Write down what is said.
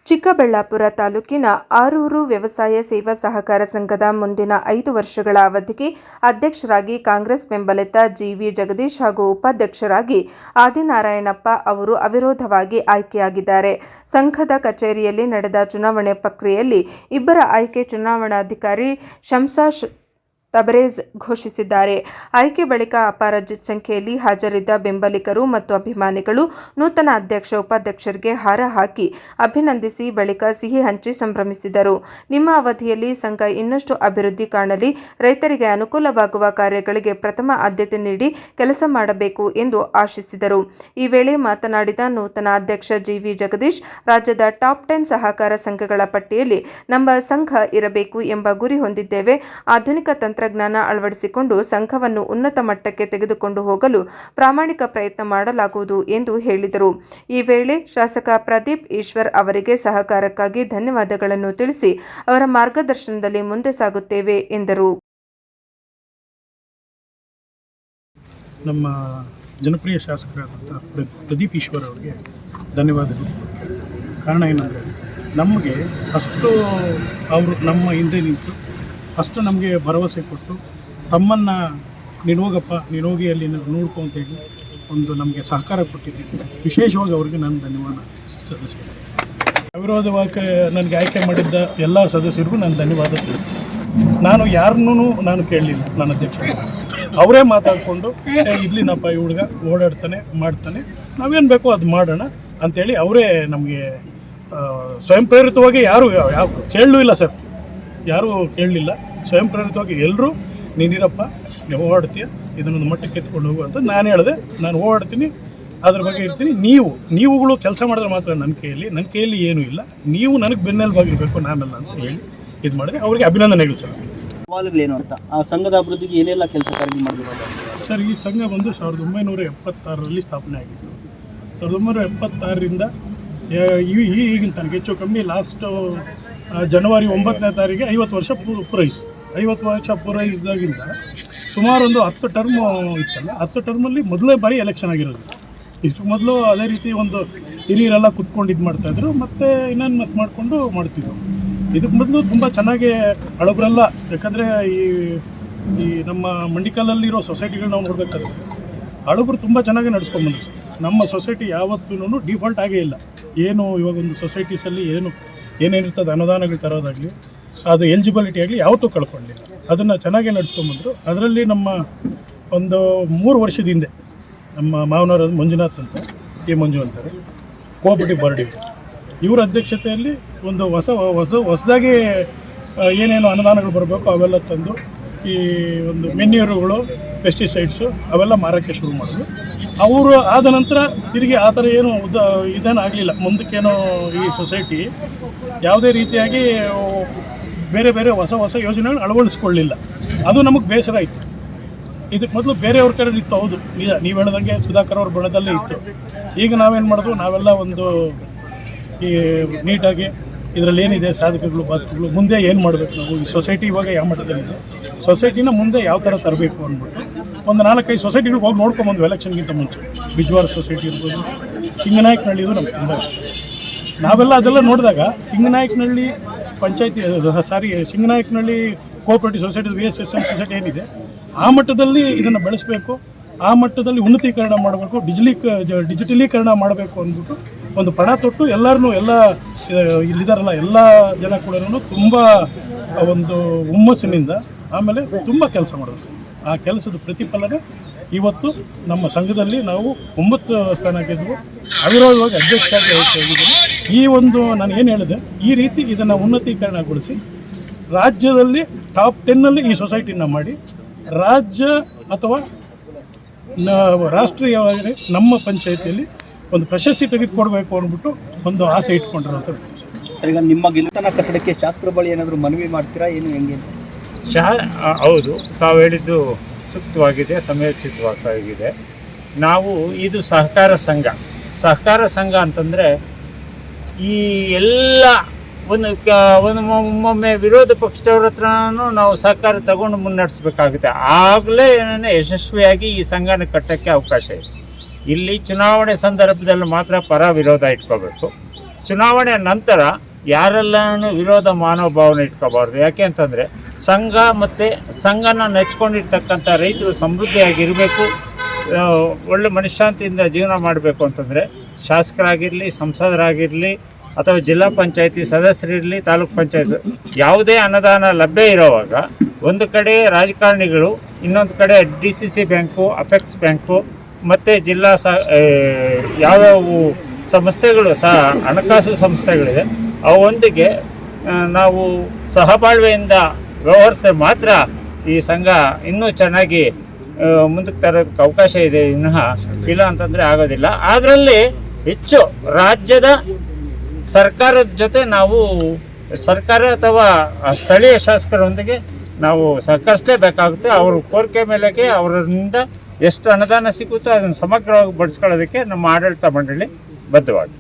ಚಿಕ್ಕಬಳ್ಳಾಪುರ ತಾಲೂಕಿನ ಆರೂರು ವ್ಯವಸಾಯ ಸೇವಾ ಸಹಕಾರ ಸಂಘದ ಮುಂದಿನ 5 ವರ್ಷಗಳ ಅವಧಿಗೆ ಅಧ್ಯಕ್ಷರಾಗಿ ಕಾಂಗ್ರೆಸ್ ಬೆಂಬಲಿತ ಜಿವಿ ಜಗದೀಶ್ ಹಾಗೂ ಉಪಾಧ್ಯಕ್ಷರಾಗಿ ಆದಿನಾರಾಯಣಪ್ಪ ಅವರು ಅವಿರೋಧವಾಗಿ ಆಯ್ಕೆಯಾಗಿದ್ದಾರೆ. ಸಂಘದ ಕಚೇರಿಯಲ್ಲಿ ನಡೆದ ಚುನಾವಣೆ ಪ್ರಕ್ರಿಯೆಯಲ್ಲಿ ಇಬ್ಬರ ಆಯ್ಕೆ ಚುನಾವಣಾಧಿಕಾರಿ ಶಂಸಾಜ್ ತಬರೇಜ್ ಘೋಷಿಸಿದ್ದಾರೆ. ಆಯ್ಕೆ ಬಳಿಕ ಅಪಾರ ಸಂಖ್ಯೆಯಲ್ಲಿ ಹಾಜರಿದ್ದ ಬೆಂಬಲಿಗರು ಮತ್ತು ಅಭಿಮಾನಿಗಳು ನೂತನ ಅಧ್ಯಕ್ಷ ಉಪಾಧ್ಯಕ್ಷರಿಗೆ ಹಾರ ಹಾಕಿ ಅಭಿನಂದಿಸಿ ಬಳಿಕ ಸಿಹಿ ಹಂಚಿ ಸಂಭ್ರಮಿಸಿದರು. ನಿಮ್ಮ ಅವಧಿಯಲ್ಲಿ ಸಂಘ ಇನ್ನಷ್ಟು ಅಭಿವೃದ್ಧಿ ಕಾಣಲಿ, ರೈತರಿಗೆ ಅನುಕೂಲವಾಗುವ ಕಾರ್ಯಗಳಿಗೆ ಪ್ರಥಮ ಆದ್ಯತೆ ನೀಡಿ ಕೆಲಸ ಮಾಡಬೇಕು ಎಂದು ಆಶಿಸಿದರು. ಈ ವೇಳೆ ಮಾತನಾಡಿದ ನೂತನ ಅಧ್ಯಕ್ಷ ಜಿವಿ ಜಗದೀಶ್, ರಾಜ್ಯದ ಟಾಪ್ 10 ಸಹಕಾರ ಸಂಘಗಳ ಪಟ್ಟಿಯಲ್ಲಿ ನಮ್ಮ ಸಂಘ ಇರಬೇಕು ಎಂಬ ಗುರಿ ಹೊಂದಿದ್ದೇವೆ. ಆಧುನಿಕ ತಂತ್ರಜ್ಞಾನ ಅಳವಡಿಸಿಕೊಂಡು ಸಂಘವನ್ನು ಉನ್ನತ ಮಟ್ಟಕ್ಕೆ ತೆಗೆದುಕೊಂಡು ಹೋಗಲು ಪ್ರಾಮಾಣಿಕ ಪ್ರಯತ್ನ ಮಾಡಲಾಗುವುದು ಎಂದು ಹೇಳಿದರು. ಈ ವೇಳೆ ಶಾಸಕ ಪ್ರದೀಪ್ ಈಶ್ವರ್ ಅವರಿಗೆ ಸಹಕಾರಕ್ಕಾಗಿ ಧನ್ಯವಾದಗಳನ್ನು ತಿಳಿಸಿ ಅವರ ಮಾರ್ಗದರ್ಶನದಲ್ಲಿ ಮುಂದೆ ಸಾಗುತ್ತೇವೆ ಎಂದರು. ನಮ್ಮ ಜನಪ್ರಿಯ ಶಾಸಕರಾದಂಥ ಪ್ರದೀಪ್ ಈಶ್ವರ್ ಅವರಿಗೆ ಧನ್ಯವಾದಗಳು. ಕಾರಣ ಏನಂದರೆ ನಮಗೆ ಅಷ್ಟು ಅವರು ನಮ್ಮ ಹಿಂದೆ ನಿಂತು ಅಷ್ಟು ನಮಗೆ ಭರವಸೆ ಕೊಟ್ಟು ತಮ್ಮನ್ನು ನೀನೋಗಪ್ಪ ನೀನೋಗಿಯಲ್ಲಿ ನೋಡ್ಕೊ ಅಂತೇಳಿ ಒಂದು ನಮಗೆ ಸಹಕಾರ ಕೊಟ್ಟಿದ್ದಕ್ಕೆ ವಿಶೇಷವಾಗಿ ಅವರಿಗೆ ನಾನು ಧನ್ಯವಾದ ಸಲ್ಲಿಸ್ತೀನಿ. ಅವಿರೋಧವಾಗಿ ನನಗೆ ಆಯ್ಕೆ ಮಾಡಿದ್ದ ಎಲ್ಲ ಸದಸ್ಯರಿಗೂ ನಾನು ಧನ್ಯವಾದ ತಿಳಿಸ್ತೀನಿ. ನಾನು ಯಾರನ್ನೂ ನಾನು ಕೇಳಲಿಲ್ಲ. ನನ್ನ ಅಧ್ಯಕ್ಷರು ಅವರೇ ಮಾತಾಡಿಕೊಂಡು ಇರ್ಲಿನಪ್ಪ ಈ ಹುಡುಗ ಓಡಾಡ್ತಾನೆ ಮಾಡ್ತಾನೆ, ನಾವೇನು ಬೇಕೋ ಅದು ಮಾಡೋಣ ಅಂಥೇಳಿ ಅವರೇ ನಮಗೆ ಸ್ವಯಂ ಪ್ರೇರಿತವಾಗಿ ಯಾರು ಕೇಳಲೂ ಇಲ್ಲ ಸರ್, ಯಾರೂ ಕೇಳಲಿಲ್ಲ. ಸ್ವಯಂ ಪ್ರೇರಿತವಾಗಿ ಎಲ್ಲರೂ ನೀನಿರಪ್ಪ, ನೀವು ಓಡಾಡ್ತೀಯ, ಇದನ್ನೊಂದು ಮಟ್ಟಕ್ಕೆ ಎತ್ಕೊಂಡು ಹೋಗು ಅಂತ ನಾನು ಹೇಳಿದೆ. ನಾನು ಓಡಾಡ್ತೀನಿ, ಅದ್ರ ಬಗ್ಗೆ ಇರ್ತೀನಿ. ನೀವುಗಳು ಕೆಲಸ ಮಾಡಿದ್ರೆ ಮಾತ್ರ ನನ್ನ ಕೈಯಲ್ಲಿ ಏನೂ ಇಲ್ಲ, ನೀವು ನನಗೆ ಬೆನ್ನೆಲುಬಾಗಿರಬೇಕು, ನಾನಲ್ಲ ಅಂತ ಹೇಳಿ ಇದು ಮಾಡಿದೆ. ಅವರಿಗೆ ಅಭಿನಂದನೆಗಳು ಸಲ್ಲಿಸ್ತೀನಿ. ಸವಾಲುಗಳೇನು ಅಂತ ಆ ಸಂಘದ ಅಭಿವೃದ್ಧಿಗೆ ಏನೆಲ್ಲ ಕೆಲಸ ಕಾರ್ಯ ಮಾಡಬೇಕು ಸರ್? ಈ ಸಂಘ ಬಂದು 1976ರಲ್ಲಿ ಸ್ಥಾಪನೆ ಆಗಿತ್ತು. 1976ರಿಂದ ಈಗಿನ ತನಕ ಹೆಚ್ಚು ಕಮ್ಮಿ ಲಾಸ್ಟ್ ಜನವರಿ 9ನೇ ತಾರೀಕಿಗೆ 50 ವರ್ಷ ಪೂರೈಸಿತು. 50 ವರ್ಷ ಪೂರೈಸಿದಾಗಿಂದ ಸುಮಾರು ಒಂದು 10 ಟರ್ಮ್ ಇತ್ತಲ್ಲ, 10 ಟರ್ಮಲ್ಲಿ ಮೊದಲೇ ಬಾರಿ ಎಲೆಕ್ಷನ್ ಆಗಿರೋದು. ಇಷ್ಟು ಮೊದಲು ಅದೇ ರೀತಿ ಒಂದು ಹಿರಿಯರೆಲ್ಲ ಕುತ್ಕೊಂಡು ಇದು ಮಾಡ್ತಾಯಿದ್ರು, ಮತ್ತು ಇನ್ನೇನು ಮಾಡಿಕೊಂಡು ಮಾಡ್ತಿದ್ರು. ಇದಕ್ಕೆ ಮೊದಲು ತುಂಬ ಚೆನ್ನಾಗಿ ಹಳಬರೆಲ್ಲ, ಯಾಕಂದರೆ ಈ ನಮ್ಮ ಮಂಡಿಕಲ್ಲಲ್ಲಿರೋ ಸೊಸೈಟಿಗಳು ನಾವು ನೋಡಬೇಕಾದ್ರೆ ಹಳಬರು ತುಂಬ ಚೆನ್ನಾಗಿ ನಡೆಸ್ಕೊಂಡ್ಬಂದ್ರು ಸರ್. ನಮ್ಮ ಸೊಸೈಟಿ ಯಾವತ್ತೂ ಡಿಫಾಲ್ಟ್ ಆಗೇ ಇಲ್ಲ. ಏನು ಇವಾಗ ಒಂದು ಸೊಸೈಟೀಸಲ್ಲಿ ಏನೇನಿರ್ತದೆ ಅನುದಾನಗಳು ತರೋದಾಗಲಿ, ಅದು ಎಲಿಜಿಬಿಲಿಟಿ ಆಗಲಿ ಯಾವತ್ತೂ ಕಳ್ಕೊಳ್ಳಿಲ್ಲ. ಅದನ್ನು ಚೆನ್ನಾಗೇ ನಡೆಸ್ಕೊಂಬಂದರು. ಅದರಲ್ಲಿ ನಮ್ಮ ಒಂದು 3 ವರ್ಷದ ಹಿಂದೆ ನಮ್ಮ ಮಾವನವರ ಮಂಜುನಾಥ್ ಅಂತ, ಮಂಜು ಅಂತಾರೆ, ಕೋಆಪರೇಟಿವ್ ಬಾರ್ಡ್ ಇವರ ಅಧ್ಯಕ್ಷತೆಯಲ್ಲಿ ಒಂದು ಹೊಸದಾಗಿ ಏನೇನು ಅನುದಾನಗಳು ಬರಬೇಕು ಅವೆಲ್ಲ ತಂದು ಈ ಒಂದು ಮೆನ್ಯೂರುಗಳು, ಪೆಸ್ಟಿಸೈಡ್ಸು ಅವೆಲ್ಲ ಮಾರೋಕ್ಕೆ ಶುರು ಮಾಡಿದ್ರು. ಅವರು ಆದ ನಂತರ ತಿರುಗಿ ಆ ಥರ ಏನು ಇದೇನು ಆಗಲಿಲ್ಲ. ಮುಂದಕ್ಕೇನೋ ಈ ಸೊಸೈಟಿ ಯಾವುದೇ ರೀತಿಯಾಗಿ ಬೇರೆ ಹೊಸ ಯೋಜನೆಗಳು ಅಳವಡಿಸ್ಕೊಳ್ಳಿಲ್ಲ. ಅದು ನಮಗೆ ಬೇಸರ ಇತ್ತು. ಇದಕ್ಕೆ ಮೊದಲು ಬೇರೆಯವ್ರ ಕಡೆ ಇತ್ತು, ಹೌದು ನಿಜ, ನೀವು ಹೇಳ್ದಂಗೆ ಸುಧಾಕರ್ ಅವ್ರ ಬಣದಲ್ಲೇ ಇತ್ತು. ಈಗ ನಾವೇನು ಮಾಡಿದ್ವು, ನಾವೆಲ್ಲ ಒಂದು ಈ ನೀಟಾಗಿ ಇದರಲ್ಲಿ ಏನಿದೆ ಸಾಧಕಗಳು ಬಾಧಕಗಳು, ಮುಂದೆ ಏನು ಮಾಡಬೇಕು ನಾವು, ಈ ಸೊಸೈಟಿ ಇವಾಗ ಯಾವ ಮಟ್ಟದಲ್ಲಿದೆ, ಸೊಸೈಟಿನ ಮುಂದೆ ಯಾವ ಥರ ತರಬೇಕು ಅಂದ್ಬಿಟ್ಟು ಒಂದು 4-5 ಸೊಸೈಟಿಗಳಿಗೆ ಹೋಗಿ ನೋಡ್ಕೊಂಬಂದು ಎಲೆಕ್ಷನ್ಗಿಂತ ಮುಂಚೆ. ಬಿಜ್ವಾರ ಸೊಸೈಟಿ ಇರ್ಬೋದು, ಸಿಂಗನಾಯಕನಹಳ್ಳಿ, ಇದು ನಮ್ಗೆ ತುಂಬ ಇಷ್ಟ. ನಾವೆಲ್ಲ ಅದೆಲ್ಲ ನೋಡಿದಾಗ ಸಿಂಗನಾಯಕನಹಳ್ಳಿ ಪಂಚಾಯತಿ Singanayakanahalli cooperative society, VSSM society ಏನಿದೆ ಆ ಮಟ್ಟದಲ್ಲಿ ಇದನ್ನು ಬೆಳೆಸಬೇಕು, ಆ ಮಟ್ಟದಲ್ಲಿ ಉನ್ನತೀಕರಣ ಮಾಡಬೇಕು, ಡಿಜಿಟಲೀಕರಣ ಮಾಡಬೇಕು ಅಂದ್ಬಿಟ್ಟು ಒಂದು ಪಣ ತೊಟ್ಟು ಎಲ್ಲ ಇಲ್ಲಿದ್ದಾರಲ್ಲ ಎಲ್ಲ ಜನ ಕೂಡ ತುಂಬ ಒಂದು ಹುಮ್ಮಸ್ಸಿನಿಂದ ಆಮೇಲೆ ತುಂಬ ಕೆಲಸ ಮಾಡೋದು. ಆ ಕೆಲಸದ ಪ್ರತಿಫಲನೆ ಇವತ್ತು ನಮ್ಮ ಸಂಘದಲ್ಲಿ ನಾವು 9 ಸ್ಥಾನ ಗೆದ್ದು ಅವಿರೋಧವಾಗಿ ಅಧ್ಯಕ್ಷರಾಗಿ ಹೋಗಿದ್ದೀನಿ. ಈ ಒಂದು ನಾನು ಏನು ಹೇಳಿದೆ, ಈ ರೀತಿ ಇದನ್ನು ಉನ್ನತೀಕರಣಗೊಳಿಸಿ ರಾಜ್ಯದಲ್ಲಿ ಟಾಪ್ 10ನಲ್ಲಿ ಈ ಸೊಸೈಟಿನ ಮಾಡಿ ರಾಜ್ಯ ಅಥವಾ ರಾಷ್ಟ್ರೀಯವಾಗಿ ನಮ್ಮ ಪಂಚಾಯಿತಿಯಲ್ಲಿ ಒಂದು ಪ್ರಶಸ್ತಿ ತೆಗೆದುಕೊಡ್ಬೇಕು ಅಂದ್ಬಿಟ್ಟು ಒಂದು ಆಸೆ ಇಟ್ಕೊಂಡಿರೋಂಥ ವ್ಯಕ್ತಿ ಸರ್. ಈಗ ನಿಮ್ಮ ಗೆಲುವಿನ ಕಟ್ಟಡಕ್ಕೆ ಶಾಸಕರ ಬಳಿ ಏನಾದರೂ ಮನವಿ ಮಾಡ್ತೀರಾ, ಏನು ಹೆಂಗೆ? ಹೌದು, ತಾವು ಹೇಳಿದ್ದು ಸೂಕ್ತವಾಗಿದೆ, ಸಮಯೋಚಿತವಾಗಿದೆ. ನಾವು ಇದು ಸಹಕಾರ ಸಂಘ ಅಂತಂದರೆ ಈ ಎಲ್ಲ ಒಮ್ಮೊಮ್ಮೆ ವಿರೋಧ ಪಕ್ಷದವ್ರ ಹತ್ರನೂ ನಾವು ಸಹಕಾರ ತಗೊಂಡು ಮುನ್ನಡೆಸಬೇಕಾಗುತ್ತೆ. ಆಗಲೇ ಯಶಸ್ವಿಯಾಗಿ ಈ ಸಂಘನ ಕಟ್ಟೋಕ್ಕೆ ಅವಕಾಶ ಇದೆ. ಇಲ್ಲಿ ಚುನಾವಣೆ ಸಂದರ್ಭದಲ್ಲಿ ಮಾತ್ರ ಪರ ವಿರೋಧ ಇಟ್ಕೋಬೇಕು. ಚುನಾವಣೆ ನಂತರ ಯಾರೆಲ್ಲನೂ ವಿರೋಧ ಮನೋಭಾವನೆ ಇಟ್ಕೋಬಾರ್ದು. ಯಾಕೆ ಅಂತಂದರೆ ಸಂಘ ಮತ್ತು ಸಂಘನ ನೆಚ್ಕೊಂಡಿರ್ತಕ್ಕಂಥ ರೈತರು ಸಮೃದ್ಧಿಯಾಗಿರಬೇಕು, ಒಳ್ಳೆ ಮನಃಶಾಂತಿಯಿಂದ ಜೀವನ ಮಾಡಬೇಕು ಅಂತಂದರೆ ಶಾಸಕರಾಗಿರಲಿ, ಸಂಸದರಾಗಿರಲಿ ಅಥವಾ ಜಿಲ್ಲಾ ಪಂಚಾಯತಿ ಸದಸ್ಯರಿರಲಿ, ತಾಲೂಕು ಪಂಚಾಯತ್ ಯಾವುದೇ ಅನುದಾನ ಲಭ್ಯ ಇರೋವಾಗ ಒಂದು ಕಡೆ ರಾಜಕಾರಣಿಗಳು, ಇನ್ನೊಂದು ಕಡೆ DCC ಬ್ಯಾಂಕು, ಅಪೆಕ್ಸ್ ಬ್ಯಾಂಕು ಮತ್ತು ಜಿಲ್ಲಾ ಯಾವ್ಯಾವ ಸಂಸ್ಥೆಗಳು ಹಣಕಾಸು ಸಂಸ್ಥೆಗಳಿದೆ ಅವೊಂದಿಗೆ ನಾವು ಸಹಬಾಳ್ವೆಯಿಂದ ವ್ಯವಹರಿಸಿದ್ರೆ ಮಾತ್ರ ಈ ಸಂಘ ಇನ್ನೂ ಚೆನ್ನಾಗಿ ಮುಂದಕ್ಕೆ ತರೋದಕ್ಕೆ ಅವಕಾಶ ಇದೆ, ವಿನಃ ಇಲ್ಲ ಅಂತಂದರೆ ಆಗೋದಿಲ್ಲ. ಅದರಲ್ಲಿ ಹೆಚ್ಚು ರಾಜ್ಯದ ಸರ್ಕಾರದ ಜೊತೆ ನಾವು ಸರ್ಕಾರ ಅಥವಾ ಸ್ಥಳೀಯ ಶಾಸಕರೊಂದಿಗೆ ನಾವು ಸಹಕರಿಸಲೇಬೇಕಾಗುತ್ತೆ. ಅವ್ರ ಕೋರಿಕೆ ಮೇಲೆಗೆ ಅವರಿಂದ ಎಷ್ಟು ಅನುದಾನ ಸಿಗುತ್ತೋ ಅದನ್ನು ಸಮಗ್ರವಾಗಿ ಬಳಸ್ಕೊಳ್ಳೋದಕ್ಕೆ ನಮ್ಮ ಆಡಳಿತ ಮಂಡಳಿ ಬದ್ಧವಾಗಿದೆ.